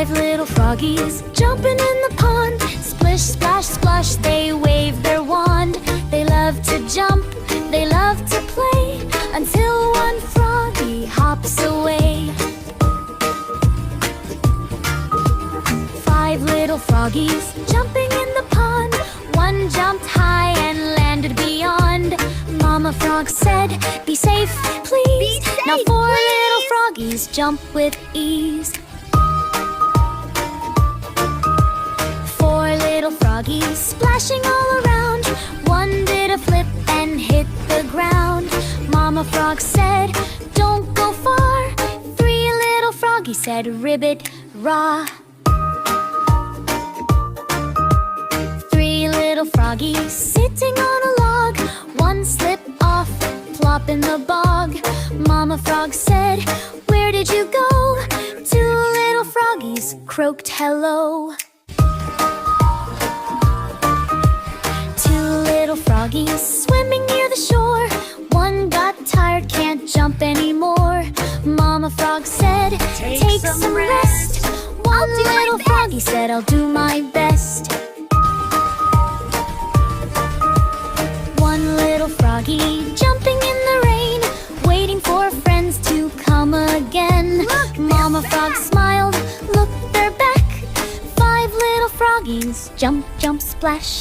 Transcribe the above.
Five little froggies jumping in the pond. Splish, splash, splush, they wave their wand. They love to jump, they love to play, until one froggy hops away. Five little froggies jumping in the pond. One jumped high and landed beyond. Mama Frog said, "Be safe, please." Now four little froggies jump with ease. Four little froggies splashing all around. One did a flip and hit the ground. Mama Frog said, "Don't go far." Three little froggies said, "Ribbit, rah." Three little froggies sitting on a log. One slipped off, plop in the bog. Mama Frog said, "Where did you go?" Two little froggies croaked hello. Two little froggies swimming near the shore. One got tired, can't jump anymore. Mama Frog said, "Take some rest." One little froggy said, "I'll do my best." One little froggy jumping in the rain, waiting for friends to come again. Mama Frog smiled, look, they're back. Five little froggies jump, jump, splash.